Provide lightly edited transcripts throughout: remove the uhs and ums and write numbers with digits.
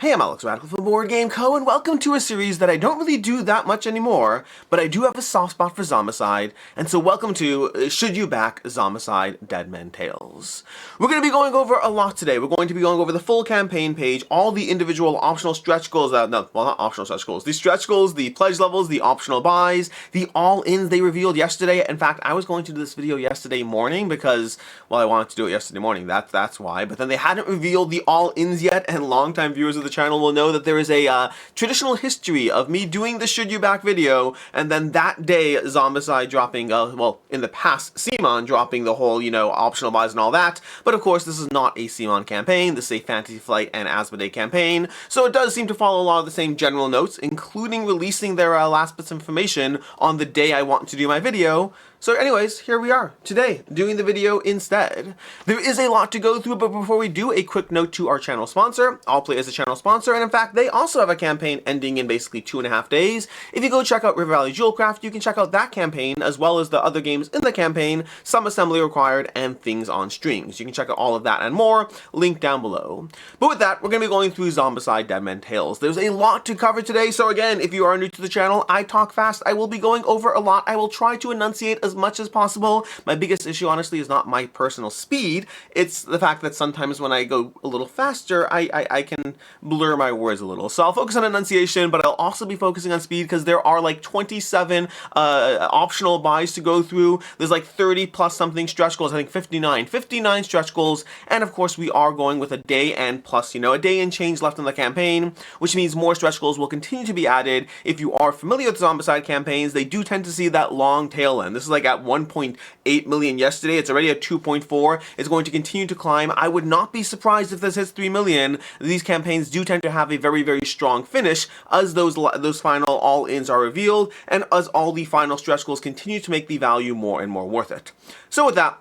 Hey, I'm Alex Radical from Board Game Co, and welcome to a series that I don't really do that much anymore, but I do have a soft spot for Zombicide, and so welcome to Should You Back Zombicide Dead Men Tales. We're going to be going over a lot today. We're going to be going over the full campaign page, all the individual optional stretch goals, not optional stretch goals, the stretch goals, the pledge levels, the optional buys, the all-ins they revealed yesterday. In fact, I was going to do this video yesterday morning because, well, I wanted to do it yesterday morning, that's why, but then they hadn't revealed the all-ins yet, and longtime viewers of the channel will know that there is a traditional history of me doing the Should You Back video, and then that day Zombicide dropping, well, in the past, CMON dropping the whole, optional buys and all that, but of course this is not a CMON campaign, this is a Fantasy Flight and Asmodee campaign, so it does seem to follow a lot of the same general notes, including releasing their last bits of information on the day I want to do my video. So anyways, here we are, today, doing the video instead. There is a lot to go through, but before we do, a quick note to our channel sponsor. I'll Play is a channel sponsor, and in fact, they also have a campaign ending in basically 2.5 days. If you go check out River Valley Jewelcraft, you can check out that campaign, as well as the other games in the campaign, some assembly required, and things on streams. You can check out all of that and more, link down below. But with that, we're going to be going through Zombicide Dead Men Tales. There's a lot to cover today, so again, if you are new to the channel, I talk fast, I will be going over a lot, I will try to enunciate as much as possible. My biggest issue, honestly, is not my personal speed. It's the fact that sometimes when I go a little faster, I can blur my words a little. So I'll focus on enunciation, but I'll also be focusing on speed because there are like 27 optional buys to go through. There's like 30 plus something stretch goals. I think 59 stretch goals. And of course, we are going with a day and plus, a day and change left in the campaign, which means more stretch goals will continue to be added. If you are familiar with Zombicide campaigns, they do tend to see that long tail end. This is like at 1.8 million yesterday. It's already at 2.4. It's going to continue to climb. I would not be surprised if this hits 3 million. These campaigns do tend to have a very, very strong finish as those final all-ins are revealed and as all the final stretch goals continue to make the value more and more worth it. So with that,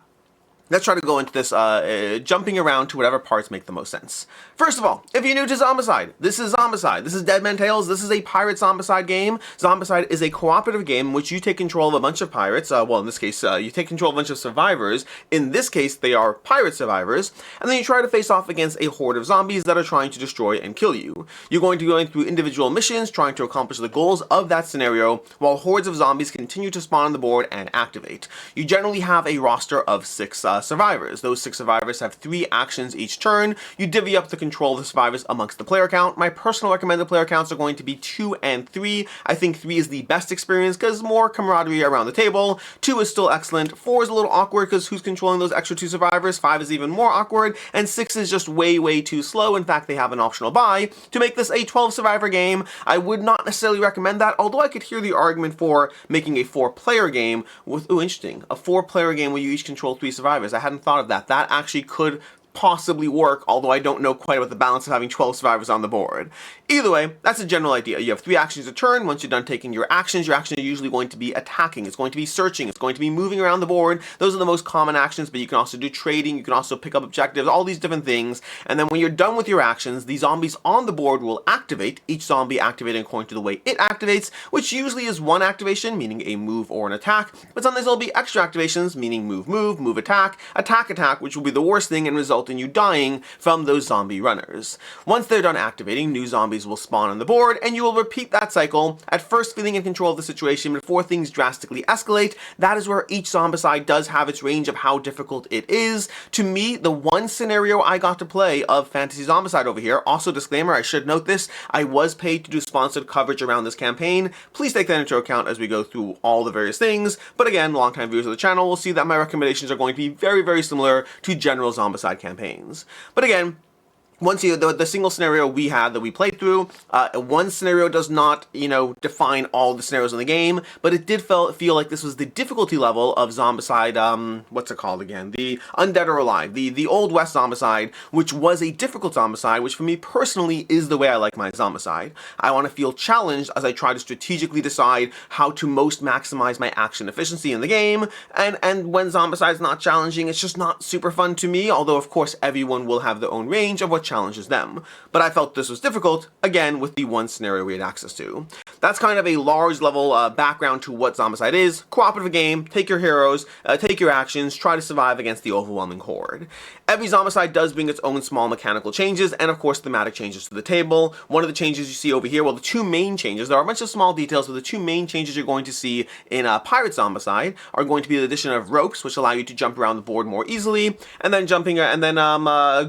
let's try to go into this, jumping around to whatever parts make the most sense. First of all, if you're new to Zombicide, this is Zombicide. This is Dead Men Tales. This is a pirate Zombicide game. Zombicide is a cooperative game in which you take control of a bunch of pirates. Well, in this case, you take control of a bunch of survivors. In this case, they are pirate survivors. And then you try to face off against a horde of zombies that are trying to destroy and kill you. You're going to be going through individual missions, trying to accomplish the goals of that scenario, while hordes of zombies continue to spawn on the board and activate. You generally have a roster of 6 survivors. Those 6 survivors have 3 actions each turn. You divvy up the control of the survivors amongst the player count. My personal recommended player counts are going to be 2 and 3. I think 3 is the best experience because more camaraderie around the table. 2 is still excellent. 4 is a little awkward because who's controlling those extra 2 survivors? 5 is even more awkward. And 6 is just way too slow. In fact, they have an optional buy to make this a 12 survivor game. I would not necessarily recommend that, although I could hear the argument for making a 4-player game with, interesting, a 4-player game where you each control 3 survivors. I hadn't thought of that. That actually could possibly work, although I don't know quite about the balance of having 12 survivors on the board. Either way, that's a general idea. You have 3 actions a turn. Once you're done taking your actions are usually going to be attacking, it's going to be searching, it's going to be moving around the board. Those are the most common actions, but you can also do trading, you can also pick up objectives, all these different things. And then when you're done with your actions, the zombies on the board will activate, each zombie activating according to the way it activates, which usually is 1 activation, meaning a move or an attack, but sometimes there'll be extra activations, meaning move, attack, which will be the worst thing and result in you dying from those zombie runners. Once they're done activating, new zombies will spawn on the board, and you will repeat that cycle, at first feeling in control of the situation before things drastically escalate. That is where each Zombicide does have its range of how difficult it is. To me, the one scenario I got to play of Fantasy Zombicide over here, also disclaimer, I should note this, I was paid to do sponsored coverage around this campaign. Please take that into account as we go through all the various things, but again, longtime viewers of the channel will see that my recommendations are going to be very similar to general Zombicide campaigns. But again, once the single scenario we had that we played through, one scenario does not, define all the scenarios in the game, but it did feel like this was the difficulty level of Zombicide, what's it called again? The Undead or Alive, the Old West Zombicide, which was a difficult Zombicide, which for me personally is the way I like my Zombicide. I want to feel challenged as I try to strategically decide how to most maximize my action efficiency in the game, and when Zombicide's not challenging, it's just not super fun to me, although of course everyone will have their own range of what challenges them. But I felt this was difficult, again, with the one scenario we had access to. That's kind of a large level background to what Zombicide is. Cooperative game, take your heroes, take your actions, try to survive against the overwhelming horde. Every Zombicide does bring its own small mechanical changes, and of course thematic changes to the table. One of the changes you see over here, well, the two main changes, there are a bunch of small details, but the two main changes you're going to see in Pirate Zombicide are going to be the addition of ropes, which allow you to jump around the board more easily, and then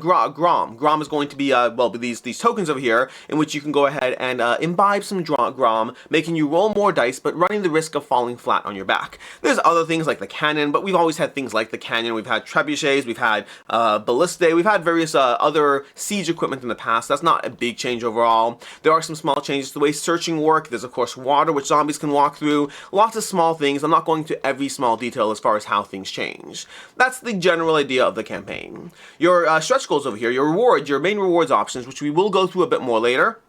Grom. Grom is going to be, well, these tokens over here, in which you can go ahead and imbibe some Grom, making you roll more dice, but running the risk of falling flat on your back. There's other things like the cannon, but we've always had things like the cannon. We've had trebuchets, we've had ballistae, we've had various other siege equipment in the past. That's not a big change overall. There are some small changes to the way searching work. There's of course water, which zombies can walk through. Lots of small things. I'm not going to every small detail as far as how things change. That's the general idea of the campaign. Your stretch goals over here, your rewards, your main rewards options, which we will go through a bit more later.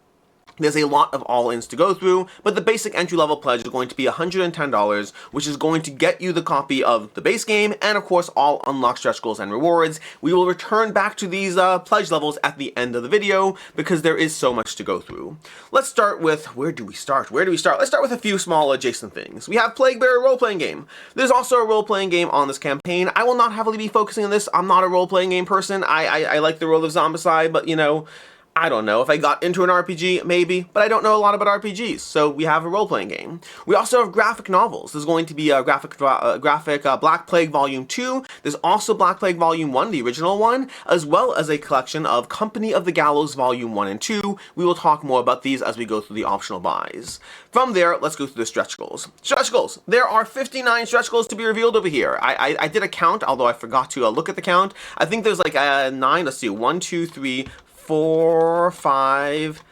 There's a lot of all-ins to go through, but the basic entry-level pledge is going to be $110, which is going to get you the copy of the base game, and of course all unlocked stretch goals and rewards. We will return back to these pledge levels at the end of the video, because there is so much to go through. Let's start with, where do we start? Let's start with a few small adjacent things. We have Plaguebearer role-playing game. There's also a role-playing game on this campaign. I will not heavily be focusing on this. I'm not a role-playing game person. I like the role of Zombicide, but you know, I don't know. If I got into an RPG, maybe, but I don't know a lot about RPGs, so we have a role-playing game. We also have graphic novels. There's going to be a graphic Black Plague Volume 2. There's also Black Plague Volume 1, the original one, as well as a collection of Company of the Gallows Volume 1 and 2. We will talk more about these as we go through the optional buys. From there, let's go through the stretch goals. Stretch goals. There are 59 stretch goals to be revealed over here. I did a count, although I forgot to look at the count. I think there's like 9, let's see, 1, 2, 3, 4, 5,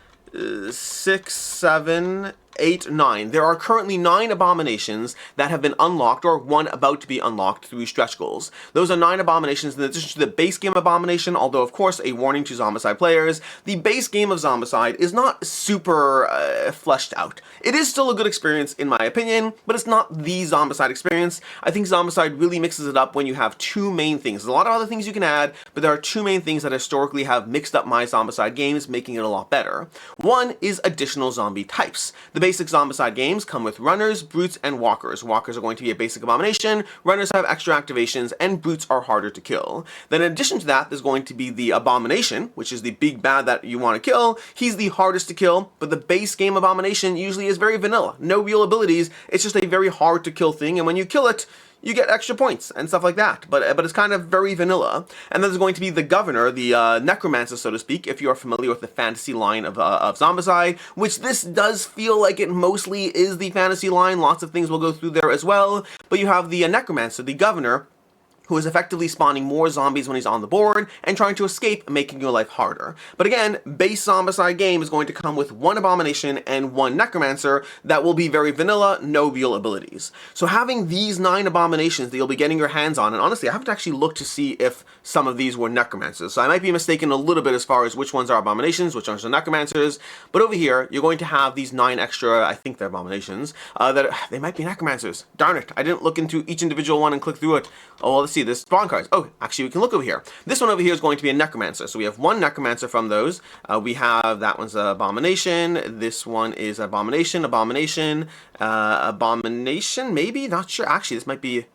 6, 7, 8, 9. There are currently 9 abominations that have been unlocked, or one about to be unlocked through stretch goals. Those are 9 abominations in addition to the base game abomination, although of course a warning to Zombicide players, the base game of Zombicide is not super fleshed out. It is still a good experience in my opinion, but it's not the Zombicide experience. I think Zombicide really mixes it up when you have two main things. There's a lot of other things you can add, but there are two main things that historically have mixed up my Zombicide games, making it a lot better. One is additional zombie types. The basic Zombicide games come with runners, brutes, and walkers. Walkers are going to be a basic abomination, runners have extra activations, and brutes are harder to kill. Then in addition to that, there's going to be the abomination, which is the big bad that you want to kill. He's the hardest to kill, but the base game abomination usually is very vanilla. No real abilities, it's just a very hard to kill thing, and when you kill it, you get extra points and stuff like that, but it's kind of very vanilla. And then there's going to be the Governor, the Necromancer, so to speak, if you're familiar with the fantasy line of Zombicide, which this does feel like it mostly is the fantasy line. Lots of things will go through there as well, but you have the Necromancer, the Governor, who is effectively spawning more zombies when he's on the board and trying to escape, making your life harder. But again, base Zombicide game is going to come with one abomination and one necromancer that will be very vanilla, no real abilities. So having these 9 abominations that you'll be getting your hands on, and honestly, I haven't actually looked to see if some of these were necromancers, so I might be mistaken a little bit as far as which ones are abominations, which ones are necromancers, but over here, you're going to have these 9 extra, I think they're abominations, they might be necromancers. Darn it, I didn't look into each individual one and click through it. Oh, well, let's see. There's spawn cards. Oh, actually, we can look over here. This one over here is going to be a necromancer. So we have one necromancer from those. We have, that one's abomination. This one is abomination, maybe? Not sure. Actually, this might be,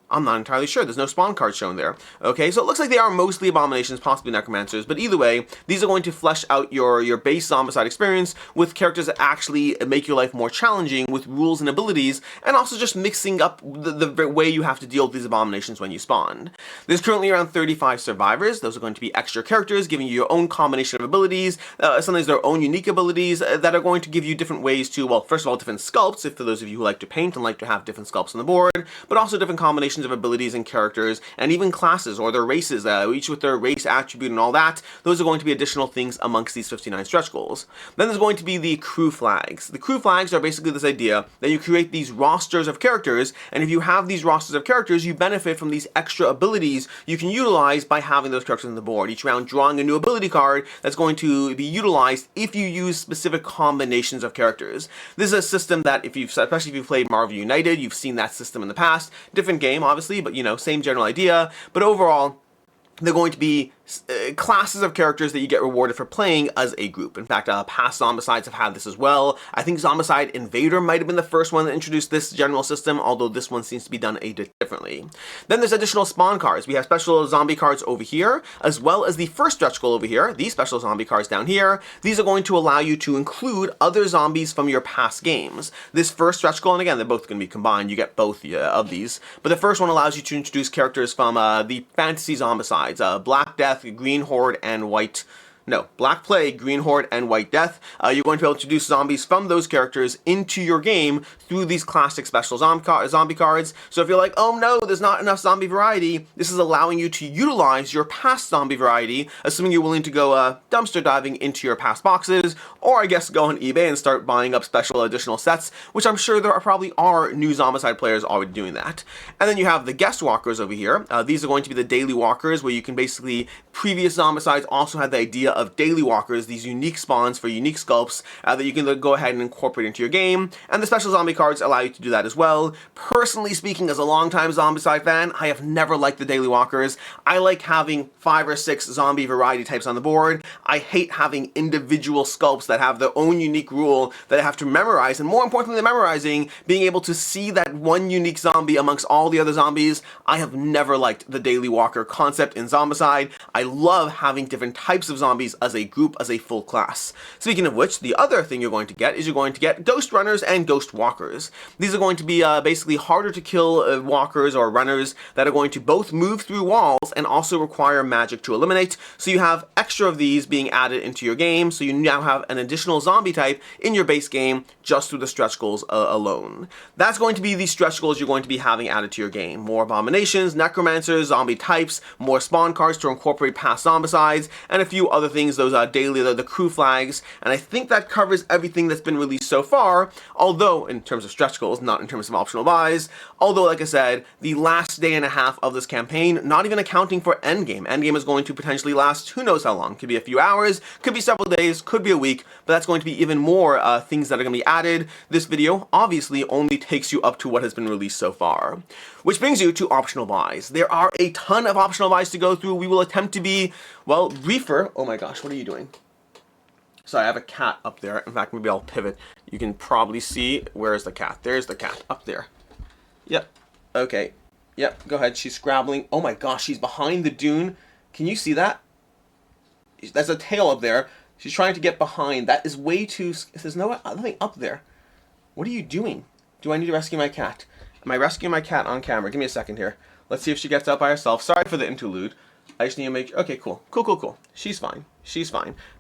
I'm not entirely sure. There's no spawn card shown there. Okay, so it looks like they are mostly abominations, possibly necromancers, but either way, these are going to flesh out your base Zombicide experience with characters that actually make your life more challenging with rules and abilities, and also just mixing up the way you have to deal with these abominations when you spawn. There's currently around 35 survivors. Those are going to be extra characters, giving you your own combination of abilities, sometimes their own unique abilities that are going to give you different ways to, well, first of all, different sculpts, if for those of you who like to paint and like to have different sculpts on the board, but also different combinations of abilities and characters, and even classes or their races, each with their race attribute and all that. Those are going to be additional things amongst these 59 stretch goals. Then there's going to be the crew flags. The crew flags are basically this idea that you create these rosters of characters, and if you have these rosters of characters, you benefit from these extra abilities you can utilize by having those characters on the board. Each round drawing a new ability card that's going to be utilized if you use specific combinations of characters. This is a system that, especially if you've played Marvel United, you've seen that system in the past. Different game, obviously, but you know, same general idea. But overall, they're going to be classes of characters that you get rewarded for playing as a group. In fact, past Zombicides have had this as well. I think Zombicide Invader might have been the first one that introduced this general system, although this one seems to be done a bit differently. Then there's additional spawn cards. We have special zombie cards over here, as well as the first stretch goal over here, these special zombie cards down here. These are going to allow you to include other zombies from your past games. This first stretch goal, and again, they're both going to be combined, you get both of these, but the first one allows you to introduce characters from the fantasy Zombicides, Black Death, Green Horde, and Black Plague, Green Horde, and White Death. You're going to be able to introduce zombies from those characters into your game through these classic special zombie cards. So if you're like, oh no, there's not enough zombie variety, this is allowing you to utilize your past zombie variety, assuming you're willing to go dumpster diving into your past boxes, or I guess go on eBay and start buying up special additional sets, which I'm sure probably are new Zombicide players already doing that. And then you have the guest walkers over here. These are going to be the daily walkers, where you can basically, previous Zombicides also had the idea of daily walkers, these unique spawns for unique sculpts that you can go ahead and incorporate into your game, and the special zombie cards allow you to do that as well. Personally speaking, as a longtime Zombicide fan, I have never liked the daily walkers. I like having 5 or 6 zombie variety types on the board. I hate having individual sculpts that have their own unique rule that I have to memorize, and more importantly than memorizing, being able to see that one unique zombie amongst all the other zombies. I have never liked the daily walker concept in Zombicide. I love having different types of zombies as a group, as a full class. Speaking of which, the other thing you're going to get is you're going to get ghost runners and ghost walkers. These are going to be basically harder to kill walkers or runners that are going to both move through walls and also require magic to eliminate. So you have extra of these being added into your game, so you now have an additional zombie type in your base game just through the stretch goals alone. That's going to be the stretch goals you're going to be having added to your game. More abominations, necromancers, zombie types, more spawn cards to incorporate past Zombicides, and a few other things, those daily, the crew flags, and I think that covers everything that's been released so far, although, in terms of stretch goals, not in terms of optional buys, although, like I said, the last day and a half of this campaign, not even accounting for endgame. Endgame is going to potentially last who knows how long. Could be a few hours, could be several days, could be a week, but that's going to be even more things that are going to be added. This video obviously only takes you up to what has been released so far. Which brings you to optional buys. There are a ton of optional buys to go through. We will attempt to be, well, Reefer. Oh my gosh, what are you doing? Sorry, I have a cat up there. In fact, maybe I'll pivot. You can probably see, where's the cat? There's the cat, up there. Yep, okay. Yep, go ahead, she's scrabbling. Oh my gosh, she's behind the dune. Can you see that? There's a tail up there. She's trying to get behind. That is way too, there's nothing up there. What are you doing? Do I need to rescue my cat? Am I rescuing my cat on camera? Give me a second here. Let's see if she gets out by herself. Sorry for the interlude. I just need to make, okay, cool. Cool. She's fine.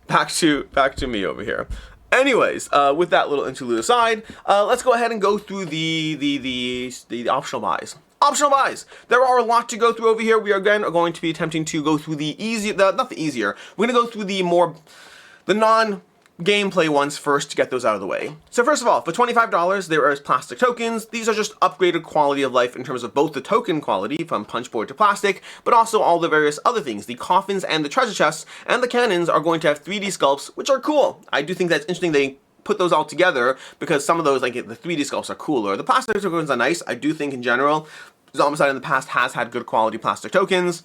Back to me over here. Anyways, with that little interlude aside, let's go ahead and go through the optional buys. Optional buys. There are a lot to go through over here. We are again going to be attempting to go through the easier. We're going to go through the non-gameplay ones first to get those out of the way. So first of all, for $25, there are plastic tokens. These are just upgraded quality of life in terms of both the token quality from punchboard to plastic, but also all the various other things. The coffins and the treasure chests and the cannons are going to have 3D sculpts, which are cool. I do think that's interesting they put those all together because some of those, like the 3D sculpts, are cooler. The plastic tokens are nice. I do think in general, Zombicide in the past has had good quality plastic tokens.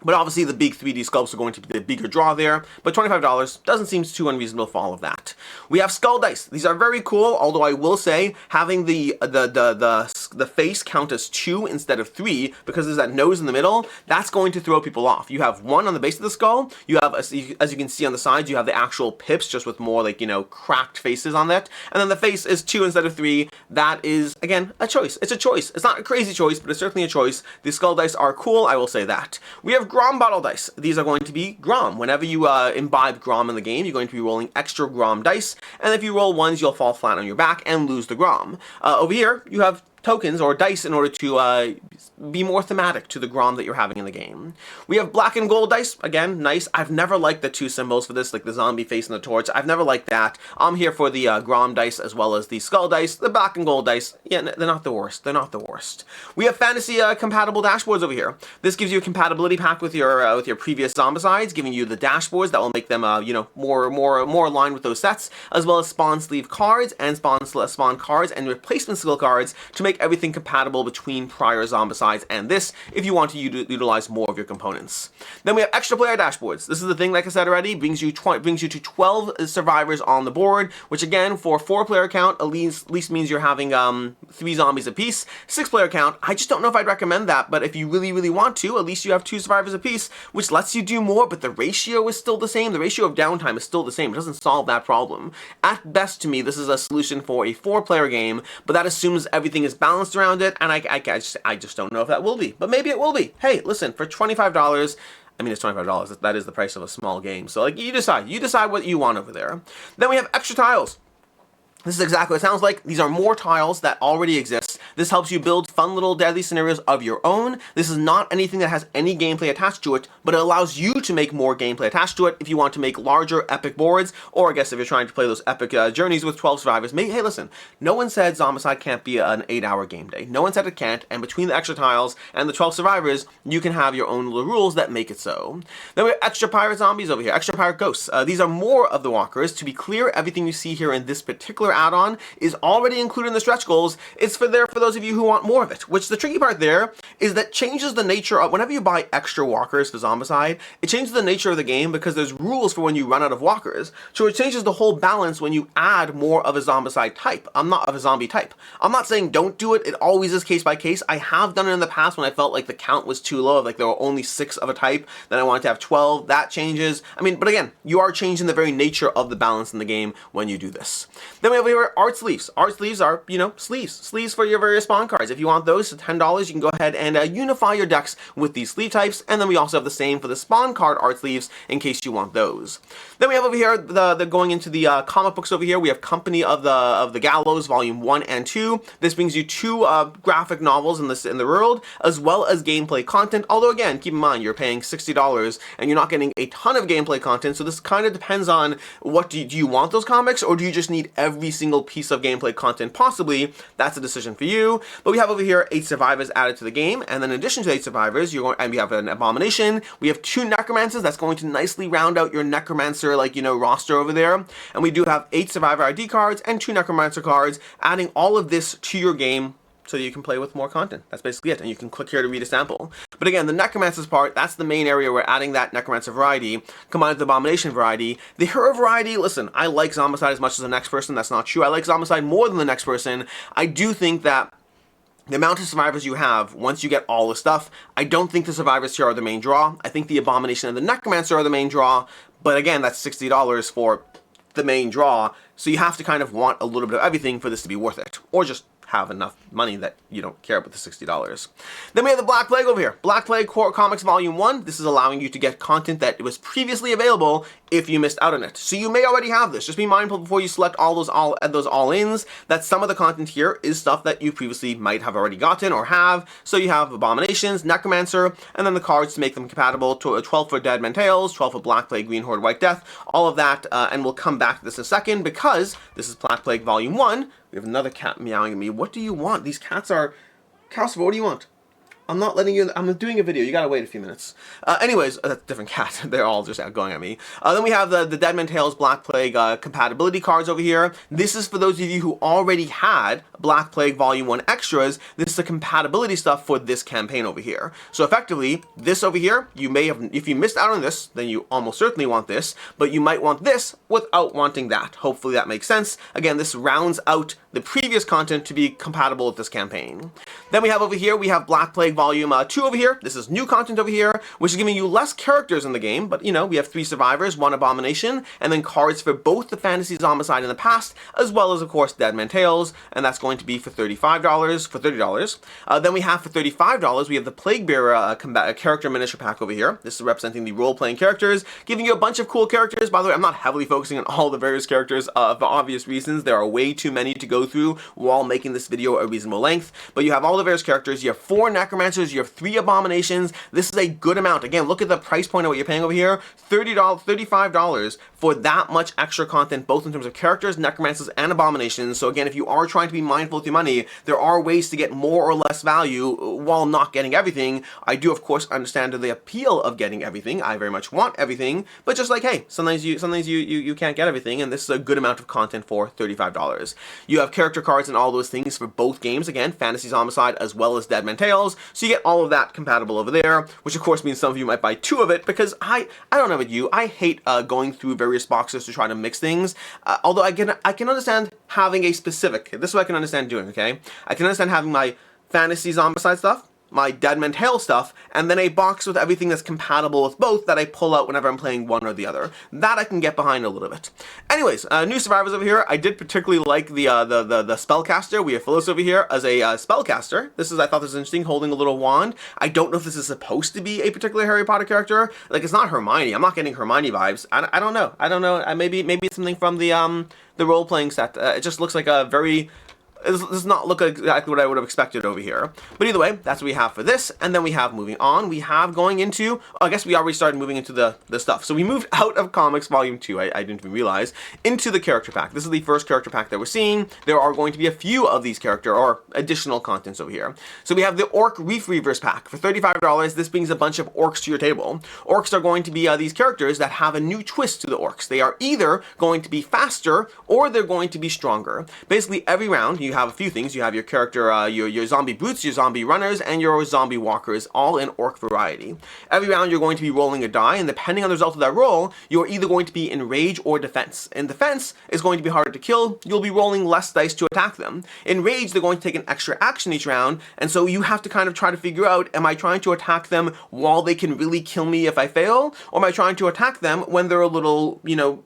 But obviously the big 3D sculpts are going to be the bigger draw there, but $25 doesn't seem too unreasonable for all of that. We have skull dice. These are very cool, although I will say having the face count as 2 instead of 3, because there's that nose in the middle, that's going to throw people off. You have 1 on the base of the skull, you have, as you can see on the sides, you have the actual pips, just with more like, cracked faces on that, and then the face is 2 instead of 3. That is, again, a choice. It's a choice. It's not a crazy choice, but it's certainly a choice. The skull dice are cool, I will say that. We have Grom bottle dice. These are going to be Grom. Whenever you imbibe Grom in the game, you're going to be rolling extra Grom dice, and if you roll 1s, you'll fall flat on your back and lose the Grom. Over here, you have tokens or dice in order to be more thematic to the Grom that you're having in the game. We have black and gold dice. Again, nice. I've never liked the 2 symbols for this, like the zombie face and the torch. I've never liked that. I'm here for the Grom dice as well as the skull dice. The black and gold dice, yeah, they're not the worst. They're not the worst. We have fantasy compatible dashboards over here. This gives you a compatibility pack with your previous Zombicides, giving you the dashboards that will make them more aligned with those sets, as well as spawn sleeve cards and spawn cards and replacement skill cards to make make everything compatible between prior Zombicides and this if you want to utilize more of your components. Then we have extra player dashboards. This is the thing, like I said already, brings you to 12 survivors on the board, which again, for a 4-player count, at least means you're having 3 zombies apiece. 6-player count, I just don't know if I'd recommend that, but if you really want to, at least you have 2 survivors apiece, which lets you do more, but the ratio is still the same. The ratio of downtime is still the same. It doesn't solve that problem. At best, to me, this is a solution for a 4-player game, but that assumes everything is balanced around it, and I just don't know if that will be. But maybe it will be. Hey, listen, for $25, I mean, it's $25. That is the price of a small game. So, like, you decide what you want over there. Then we have extra tiles. This is exactly what it sounds like. These are more tiles that already exist. This helps you build fun little deadly scenarios of your own. This is not anything that has any gameplay attached to it, but it allows you to make more gameplay attached to it if you want to make larger epic boards, or I guess if you're trying to play those epic journeys with 12 survivors. Maybe, hey, listen, no one said Zombicide can't be an 8-hour game day. No one said it can't, and between the extra tiles and the 12 survivors, you can have your own little rules that make it so. Then we have extra pirate zombies over here, extra pirate ghosts. These are more of the walkers. To be clear, everything you see here in this particular add-on is already included in the stretch goals. It's for those of you who want more of it, which the tricky part there is that changes the nature of, whenever you buy extra walkers for Zombicide, it changes the nature of the game because there's rules for when you run out of walkers. So it changes the whole balance when you add more of a Zombicide type. I'm not of a zombie type. I'm not saying don't do it. It always is case by case. I have done it in the past when I felt like the count was too low, like there were only 6 of a type, then I wanted to have 12. That changes. I mean, but again, you are changing the very nature of the balance in the game when you do this. Then we have here art sleeves. Art sleeves are, sleeves for your various spawn cards. If you want those for $10, you can go ahead and unify your decks with these sleeve types, and then we also have the same for the spawn card art sleeves in case you want those. Then we have over here, the going into the comic books over here, we have Company of the Gallows, Volume 1 and 2. This brings you 2 graphic novels in the world, as well as gameplay content, although again, keep in mind, you're paying $60, and you're not getting a ton of gameplay content, so this kind of depends on what do you want those comics, or do you just need every single piece of gameplay content? Possibly, that's a decision for you. But we have over here 8 survivors added to the game, and then in addition to 8 survivors, and we have an Abomination, we have 2 necromancers. That's going to nicely round out your necromancer roster over there, and we do have 8 survivor ID cards and 2 necromancer cards, adding all of this to your game so that you can play with more content. That's basically it, and you can click here to read a sample. But again, the Necromancer's part, that's the main area where adding that Necromancer variety combined with the Abomination variety. The Hero variety, listen, I like Zombicide as much as the next person. That's not true. I like Zombicide more than the next person. I do think that the amount of survivors you have, once you get all the stuff, I don't think the survivors here are the main draw. I think the Abomination and the Necromancer are the main draw, but again, that's $60 for the main draw, so you have to kind of want a little bit of everything for this to be worth it, or just have enough money that you don't care about the $60. Then we have the Black Plague over here. Black Plague Core Comics Volume 1. This is allowing you to get content that was previously available if you missed out on it. So you may already have this. Just be mindful before you select those all-ins that some of the content here is stuff that you previously might have already gotten or have. So you have Abominations, Necromancer, and then the cards to make them compatible to 12 for Dead Men Tales, 12 for Black Plague, Green Horde, White Death, all of that, and we'll come back to this in a second because this is Black Plague Volume 1. We have another cat meowing at me. What do you want? These cats are... Calcifer, what do you want? I'm not letting you... I'm doing a video. You gotta wait a few minutes. Anyways, that's a different cat. They're all just going at me. Then we have the Dead Men Tales Black Plague compatibility cards over here. This is for those of you who already had Black Plague Volume 1 extras. This is the compatibility stuff for this campaign over here. So effectively, this over here, you may have... If you missed out on this, then you almost certainly want this, but you might want this without wanting that. Hopefully that makes sense. Again, this rounds out the previous content to be compatible with this campaign. Then we have over here, we have Black Plague Volume 2 over here. This is new content over here, which is giving you less characters in the game, but we have 3 survivors, 1 Abomination, and then cards for both the Fantasy Zombicide in the past, as well as, of course, Dead Men Tales, and that's going to be for $35, for $30. Then we have for $35, we have the Plaguebearer Character Miniature Pack over here. This is representing the role-playing characters, giving you a bunch of cool characters. By the way, I'm not heavily focusing on all the various characters for obvious reasons. There are way too many to go through while making this video a reasonable length, but you have all the various characters. You have 4 Necromancers, you have 3 Abominations. This is a good amount. Again, look at the price point of what you're paying over here. $35 for that much extra content, both in terms of characters, necromancers, and abominations. So again, if you are trying to be mindful with your money, there are ways to get more or less value while not getting everything. I do, of course, understand the appeal of getting everything. I very much want everything, but just like, hey, sometimes you can't get everything, and this is a good amount of content for $35. You have character cards and all those things for both games. Again, Fantasy Zombicide as well as Dead Men Tales. So you get all of that compatible over there, which of course means some of you might buy 2 of it, because I don't know about you, I hate going through various boxes to try to mix things. Although I can understand having a specific, this is what I can understand doing, okay? I can understand having my Fantasy Zombicide stuff, my Dead Men Tales stuff, and then a box with everything that's compatible with both that I pull out whenever I'm playing one or the other. That I can get behind a little bit. Anyways, new survivors over here. I did particularly like the spellcaster. We have Phyllis over here as a spellcaster. I thought this was interesting, holding a little wand. I don't know if this is supposed to be a particular Harry Potter character. Like, it's not Hermione. I'm not getting Hermione vibes. I don't know. Maybe it's something from the role-playing set. It just looks like a very... This does not look exactly what I would have expected over here. But either way, that's what we have for this. And then we have, moving on, we have going into, I guess we already started moving into the stuff. So we moved out of Comics Volume 2, I didn't even realize, into the character pack. This is the first character pack that we're seeing. There are going to be a few of these character or additional contents over here. So we have the Orc Reefreavers pack. For $35, this brings a bunch of orcs to your table. Orcs are going to be these characters that have a new twist to the orcs. They are either going to be faster or they're going to be stronger. Basically, every round, you have a few things. You have your character, your zombie brutes, your zombie runners, and your zombie walkers, all in orc variety. Every round you're going to be rolling a die, and depending on the result of that roll, you're either going to be in rage or defense. In defense is going to be harder to kill. You'll be rolling less dice to attack them. In rage, they're going to take an extra action each round, and so you have to kind of try to figure out, am I trying to attack them while they can really kill me if I fail, or am I trying to attack them when they're a little,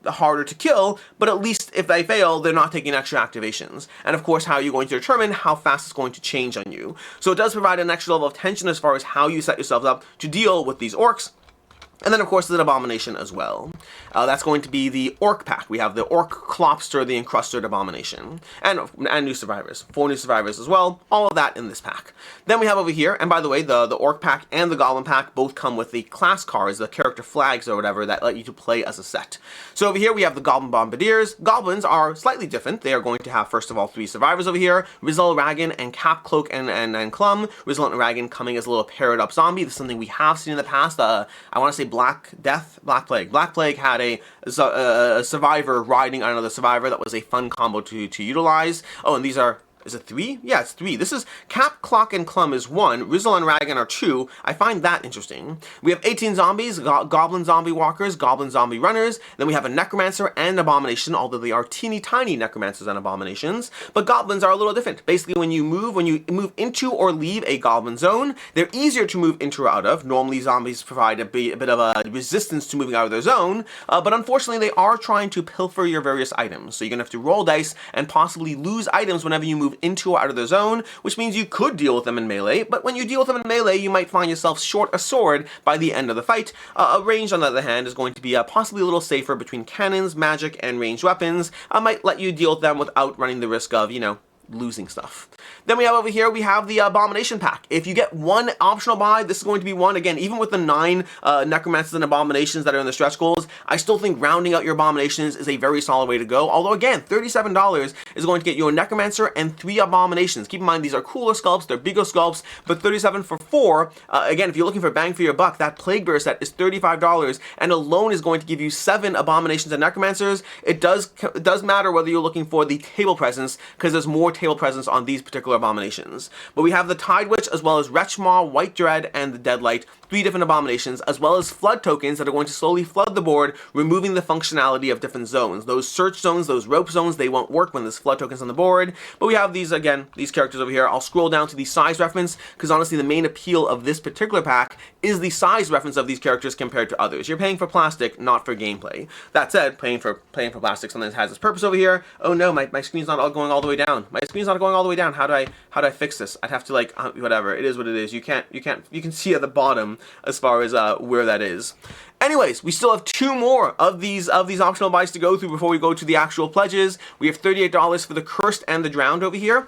harder to kill, but at least if they fail, they're not taking extra activations. And of course, how you're going to determine how fast it's going to change on you. So it does provide an extra level of tension as far as how you set yourselves up to deal with these orcs. And then, of course, there's an Abomination as well. That's going to be the Orc pack. We have the Orc Clopster, the Encrusted Abomination. And new survivors. 4 new survivors as well. All of that in this pack. Then we have over here, and by the way, the Orc pack and the Goblin pack both come with the class cards, the character flags or whatever, that let you to play as a set. So over here we have the Goblin Bombardiers. Goblins are slightly different. They are going to have, first of all, 3 survivors over here. Rizel, Ragan, and Cap, Cloak, and Clum. Rizel and Ragan coming as a little paired up zombie. This is something we have seen in the past. I want to say Black Plague. Black Plague had a survivor riding on another survivor. That was a fun combo to utilize. Oh, and these are... Is it 3? Yeah, it's 3. This is Cap, Clock, and Clum is 1. Rizel and Ragan are 2. I find that interesting. We have 18 zombies, Goblin zombie walkers, Goblin zombie runners. Then we have a Necromancer and Abomination, although they are teeny tiny Necromancers and Abominations. But Goblins are a little different. Basically, when you move into or leave a Goblin zone, they're easier to move into or out of. Normally, zombies provide a bit of a resistance to moving out of their zone, but unfortunately, they are trying to pilfer your various items. So you're going to have to roll dice and possibly lose items whenever you move into or out of their zone, which means you could deal with them in melee, but when you deal with them in melee, you might find yourself short a sword by the end of the fight. Range, on the other hand, is going to be possibly a little safer between cannons, magic, and ranged weapons. Might let you deal with them without running the risk of, losing stuff. Then we have over here, we have the Abomination Pack. If you get 1 optional buy, this is going to be 1. Again, even with the 9 Necromancers and Abominations that are in the stretch goals, I still think rounding out your Abominations is a very solid way to go. Although again, $37 is going to get you a Necromancer and 3 Abominations. Keep in mind, these are cooler sculpts, they're bigger sculpts, but $37 for 4. Again, if you're looking for bang for your buck, that Plaguebearer set is $35, and alone is going to give you 7 Abominations and Necromancers. It does matter whether you're looking for the table presence, because there's more table presence on these particular Abominations. But we have the Tide Witch, as well as Wretchmaw, White Dread, and the Deadlight, 3 different Abominations, as well as flood tokens that are going to slowly flood the board, removing the functionality of different zones. Those search zones, those rope zones, they won't work when there's flood tokens on the board. But we have these, again, these characters over here. I'll scroll down to the size reference, because honestly, the main appeal of this particular pack is the size reference of these characters compared to others. You're paying for plastic, not for gameplay. That said, paying for plastic sometimes has its purpose over here. Oh no, my screen's not going all the way down. My screen's not going all the way down. How do I fix this? I'd have to whatever. It is what it is. You can see at the bottom as far as where that is. Anyways, we still have 2 more of these optional buys to go through before we go to the actual pledges. We have $38 for the Cursed and the Drowned over here.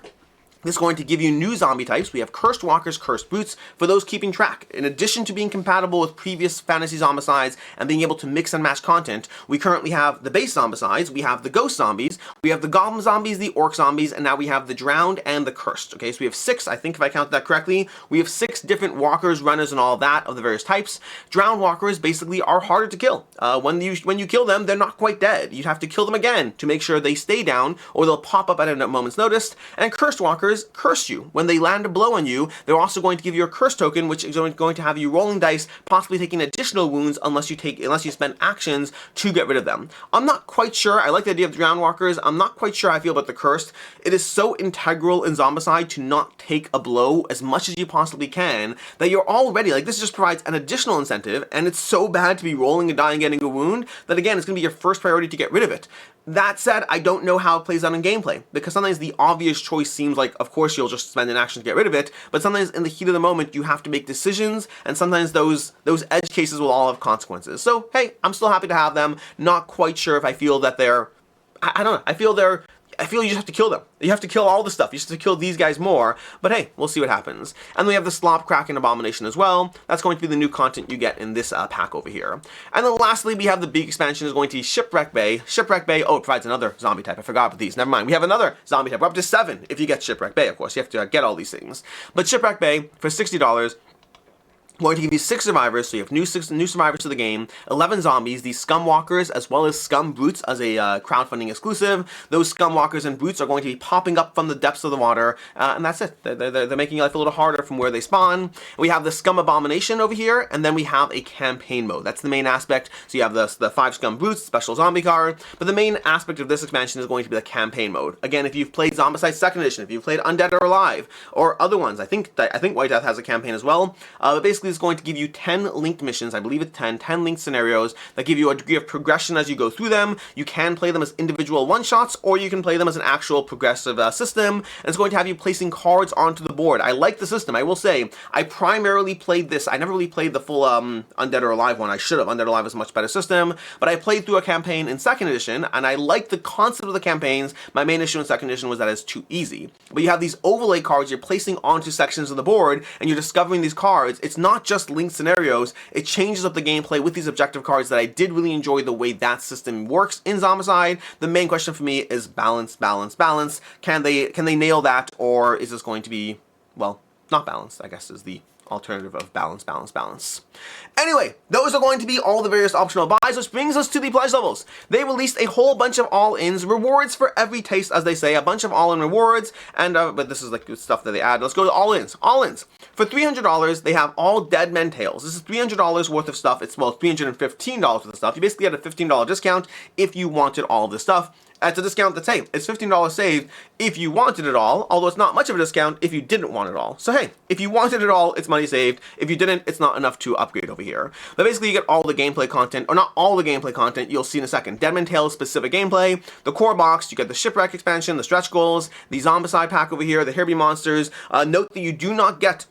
This is going to give you new zombie types. We have Cursed Walkers, Cursed Brutes, for those keeping track. In addition to being compatible with previous fantasy zombicides and being able to mix and match content, we currently have the base zombicides, we have the ghost zombies, we have the goblin zombies, the orc zombies, and now we have the drowned and the cursed. Okay, so we have 6, I think if I counted that correctly, we have 6 different walkers, runners, and all that of the various types. Drowned walkers basically are harder to kill. When you kill them, they're not quite dead. You have to kill them again to make sure they stay down, or they'll pop up at a moment's notice. And cursed walkers curse you. When they land a blow on you, they're also going to give you a curse token, which is going to have you rolling dice, possibly taking additional wounds unless you spend actions to get rid of them. I'm not quite sure. I like the idea of drowned walkers. I'm not quite sure how I feel about the cursed. It is so integral in Zombicide to not take a blow as much as you possibly can that you're already, like, this just provides an additional incentive, and it's so bad to be rolling a die and getting a wound that, again, it's going to be your first priority to get rid of it. That said, I don't know how it plays out in gameplay, because sometimes the obvious choice seems like, of course, you'll just spend an action to get rid of it, but sometimes in the heat of the moment, you have to make decisions, and sometimes those edge cases will all have consequences. So, hey, I'm still happy to have them. Not quite sure if I feel that they're... I don't know. I feel you just have to kill them. You have to kill all the stuff. You just have to kill these guys more. But hey, we'll see what happens. And we have the Slop Kraken Abomination as well. That's going to be the new content you get in this pack over here. And then lastly, we have the big expansion is going to be Shipwreck Bay. Shipwreck Bay, oh, it provides another zombie type. I forgot about these. Never mind. We have another zombie type. We're up to 7 if you get Shipwreck Bay, of course. You have to get all these things. But Shipwreck Bay, for $60, going to give you 6 survivors, so you have new survivors to the game, 11 zombies, these scum walkers, as well as scum brutes as a crowdfunding exclusive. Those scum walkers and brutes are going to be popping up from the depths of the water, and that's it. They're making life a little harder from where they spawn. We have the scum abomination over here, and then we have a campaign mode. That's the main aspect. So you have the 5 scum brutes, special zombie card, but the main aspect of this expansion is going to be the campaign mode. Again, if you've played Zombicide 2nd Edition, if you've played Undead or Alive, or other ones, I think White Death has a campaign as well, but basically it's going to give you 10 linked missions, I believe it's 10 linked scenarios that give you a degree of progression as you go through them. You can play them as individual one-shots, or you can play them as an actual progressive system, and it's going to have you placing cards onto the board. I like the system, I will say. I primarily played this, I never really played the full Undead or Alive one. I should have. Undead or Alive is a much better system, but I played through a campaign in 2nd Edition, and I liked the concept of the campaigns. My main issue in 2nd Edition was that it's too easy. But you have these overlay cards you're placing onto sections of the board, and you're discovering these cards. It's not just linked scenarios, it changes up the gameplay with these objective cards that I did really enjoy the way that system works in Zombicide. The main question for me is balance, balance, balance. Can they nail that, or is this going to be, well, not balanced, I guess is the alternative of balance, balance, balance. Anyway, those are going to be all the various optional buys, which brings us to the pledge levels. They released a whole bunch of all-ins, rewards for every taste, as they say, a bunch of all-in rewards, and but this is like stuff that they add. Let's go to all-ins. All-ins. For $300, they have all Dead Men Tales. This is $300 worth of stuff. It's, well, $315 worth of stuff. You basically get a $15 discount if you wanted all of this stuff. It's a discount that's, hey, it's $15 saved if you wanted it all, although it's not much of a discount if you didn't want it all. So hey, if you wanted it all, it's money saved. If you didn't, it's not enough to upgrade over here. But basically you get all the gameplay content, or not all the gameplay content, you'll see in a second. Dead Men Tales specific gameplay, the core box, you get the Shipwreck expansion, the stretch goals, the Zombicide pack over here, the Herbie monsters. Note that you do not get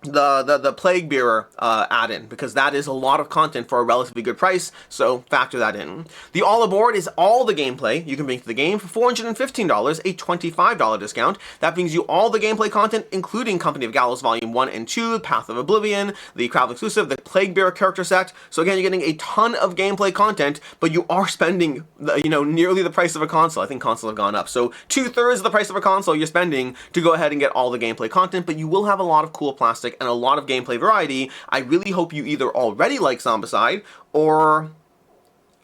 the Plaguebearer add-in, because that is a lot of content for a relatively good price, so factor that in. The All Aboard is all the gameplay you can bring to the game for $415, a $25 discount. That brings you all the gameplay content, including Company of Gallows Volume 1 and 2, Path of Oblivion, the Crowd exclusive, the Plaguebearer Character Set. So again, you're getting a ton of gameplay content, but you are spending, nearly the price of a console. I think consoles have gone up. So 2/3 of the price of a console you're spending to go ahead and get all the gameplay content, but you will have a lot of cool plastic and a lot of gameplay variety. I really hope you either already like Zombicide, or...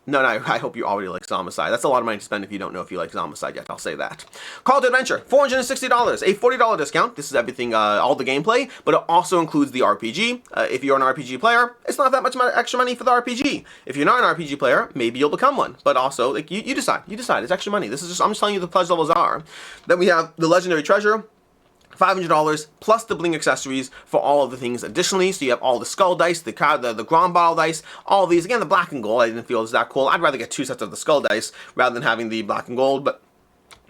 No, I hope you already like Zombicide. That's a lot of money to spend if you don't know if you like Zombicide yet, I'll say that. Call to Adventure, $460, a $40 discount. This is everything, all the gameplay, but it also includes the RPG. If you're an RPG player, it's not that much extra money for the RPG. If you're not an RPG player, maybe you'll become one. But also, like, you decide. You decide. It's extra money. I'm just telling you the pledge levels are. Then we have the Legendary Treasure, $500 plus the bling accessories for all of the things additionally. So you have all the skull dice, the Grom dice, all of these. Again, the black and gold I didn't feel was that cool. I'd rather get 2 sets of the skull dice rather than having the black and gold, but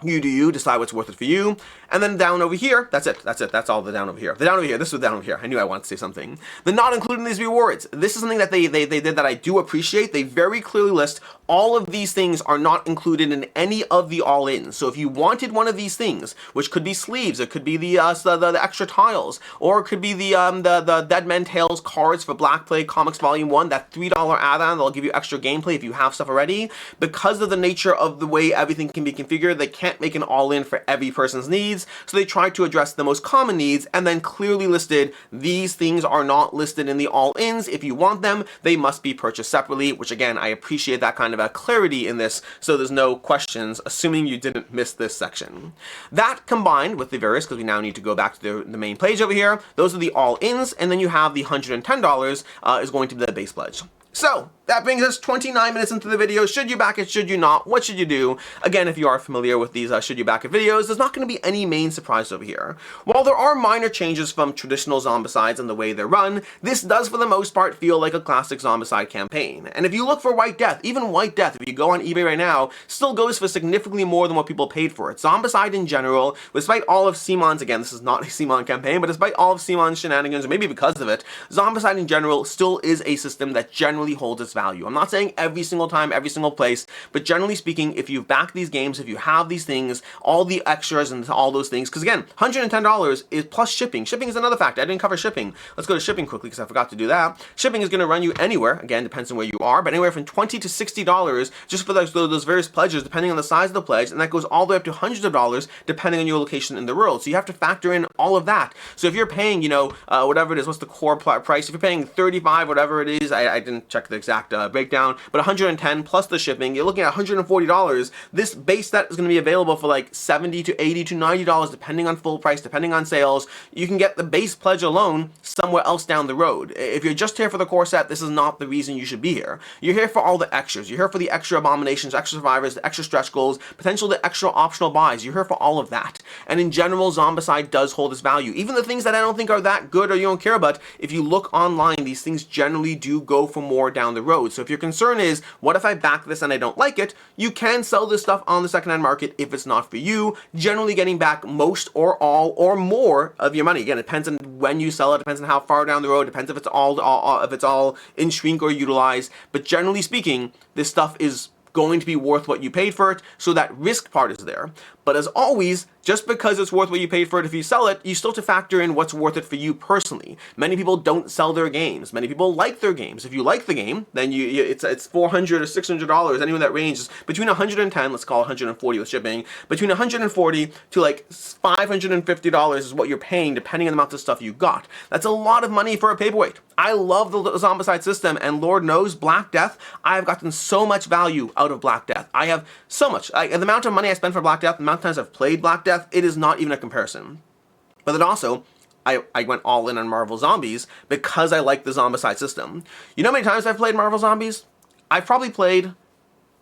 You do you, decide what's worth it for you. And then down over here, that's it. That's all the down over here. The down over here, this was down over here. I knew I wanted to say something. The not including these rewards. This is something that they did that I do appreciate. They very clearly list all of these things are not included in any of the all-ins. So if you wanted one of these things, which could be sleeves, it could be the extra tiles, or it could be the Dead Men Tales cards for Black Plague Comics Volume 1, that $3 add-on that'll give you extra gameplay if you have stuff already. Because of the nature of the way everything can be configured, they can't make an all-in for every person's needs, so they tried to address the most common needs and then clearly listed these things are not listed in the all-ins. If you want them, they must be purchased separately, which again, I appreciate that kind of a clarity in this, so there's no questions, assuming you didn't miss this section. That combined with the various, because we now need to go back to the main page over here, those are the all-ins, and then you have the $110 is going to be the base pledge. So, that brings us 29 minutes into the video. Should you back it? Should you not? What should you do? Again, if you are familiar with these should you back it videos, there's not going to be any main surprise over here. While there are minor changes from traditional Zombicides and the way they're run, this does for the most part feel like a classic Zombicide campaign. And if you look for White Death, even White Death, if you go on eBay right now, still goes for significantly more than what people paid for it. Zombicide in general, despite all of Simon's, again, this is not a Simon campaign, but despite all of Simon's shenanigans, or maybe because of it, Zombicide in general still is a system that generally holds its value. I'm not saying every single time, every single place, but generally speaking, if you back these games, if you have these things, all the extras and all those things, because again, $110 is plus shipping. Shipping is another factor. I didn't cover shipping. Let's go to shipping quickly because I forgot to do that. Shipping is going to run you anywhere, again, depends on where you are, but anywhere from $20 to $60 just for those various pledges, depending on the size of the pledge, and that goes all the way up to hundreds of dollars depending on your location in the world. So you have to factor in all of that. So if you're paying, whatever it is, what's the core price? If you're paying $35, whatever it is, I didn't check the exact breakdown, but 110 plus the shipping, you're looking at $140. This base set is going to be available for like $70 to $80 to $90 depending on full price, depending on sales. You can get the base pledge alone somewhere else down the road. If you're just here for the core set, this is not the reason you should be here. You're here for all the extras. You're here for the extra abominations, extra survivors, the extra stretch goals, potential the extra optional buys. You're here for all of that. And in general, Zombicide does hold its value. Even the things that I don't think are that good or you don't care about, if you look online, these things generally do go for more down the road. So if your concern is, what if I back this and I don't like it? You can sell this stuff on the secondhand market if it's not for you, generally getting back most or all or more of your money. Again, it depends on when you sell it, depends on how far down the road, depends if it's all in shrink or utilized, but generally speaking, this stuff is going to be worth what you paid for it, so that risk part is there. But as always, just because it's worth what you paid for it, if you sell it, you still have to factor in what's worth it for you personally. Many people don't sell their games. Many people like their games. If you like the game, then it's $400 or $600, anywhere in that range, is between 110, let's call it 140 with shipping, between 140 to like $550 is what you're paying, depending on the amount of stuff you got. That's a lot of money for a paperweight. I love the Zombicide system, and Lord knows, Black Death, I have gotten so much value out of Black Death. I have so much. The amount of money I spend for Black Death, the amount of times I've played Black Death, it is not even a comparison. But then also, I went all in on Marvel Zombies because I like the Zombicide system. You know how many times I've played Marvel Zombies? I've probably played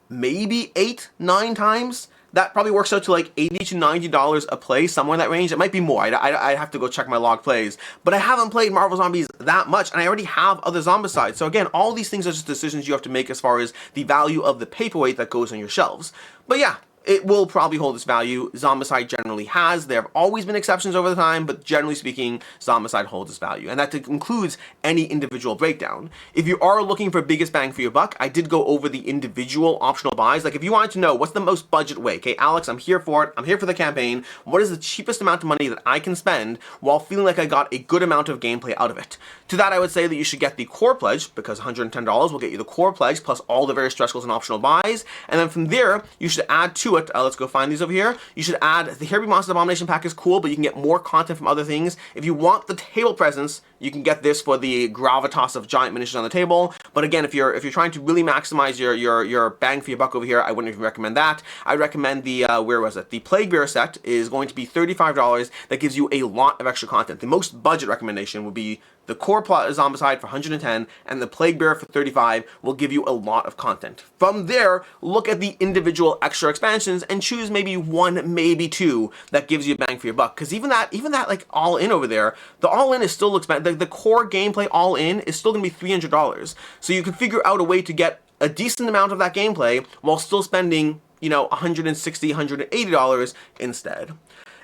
maybe 8, 9 times. That probably works out to like $80 to $90 a play, somewhere in that range. It might be more. I have to go check my log plays. But I haven't played Marvel Zombies that much, and I already have other Zombicides. So again, all these things are just decisions you have to make as far as the value of the paperweight that goes on your shelves. But yeah, it will probably hold its value. Zombicide generally has. There have always been exceptions over the time, but generally speaking, Zombicide holds its value. And that includes any individual breakdown. If you are looking for biggest bang for your buck, I did go over the individual optional buys. Like if you wanted to know what's the most budget way, okay, Alex, I'm here for it. I'm here for the campaign. What is the cheapest amount of money that I can spend while feeling like I got a good amount of gameplay out of it? To that, I would say that you should get the core pledge, because $110 will get you the core pledge plus all the various stretch goals and optional buys. And then from there, you should add to it, let's go find these over here. You should add, the Here Be Monsters Abomination Pack is cool, but you can get more content from other things. If you want the table presence, you can get this for the gravitas of giant miniatures on the table. But again, if you're trying to really maximize your bang for your buck over here, I wouldn't even recommend that. I recommend the the Plaguebearer set is going to be $35. That gives you a lot of extra content. The most budget recommendation would be the core plot is Zombicide for 110, and the Plaguebearer for 35 will give you a lot of content. From there, look at the individual extra expansions and choose maybe one, maybe two that gives you a bang for your buck. Because even that like all in over there, the all in is still expensive. The core gameplay all in is still going to be $300. So you can figure out a way to get a decent amount of that gameplay while still spending you know, $160, $180 instead.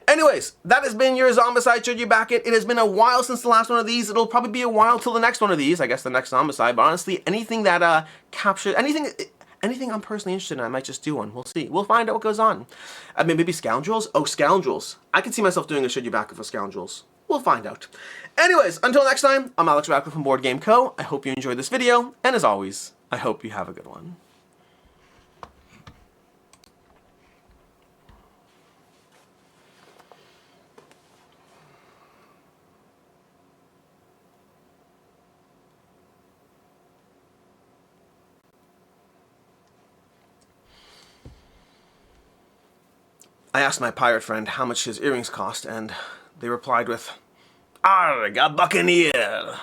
Anyways, that has been your Zombicide Should You Back It. It has been a while since the last one of these. It'll probably be a while till the next one of these. I guess the next Zombicide. But honestly, anything that captures anything I'm personally interested in, I might just do one. We'll see. We'll find out what goes on. I mean, maybe Scoundrels? Oh, Scoundrels. I can see myself doing a Should You Back It for Scoundrels. We'll find out. Anyways, until next time, I'm Alex Radcliffe from Board Game Co. I hope you enjoyed this video, and as always, I hope you have a good one. I asked my pirate friend how much his earrings cost, and they replied with, "Arg, a buccaneer!"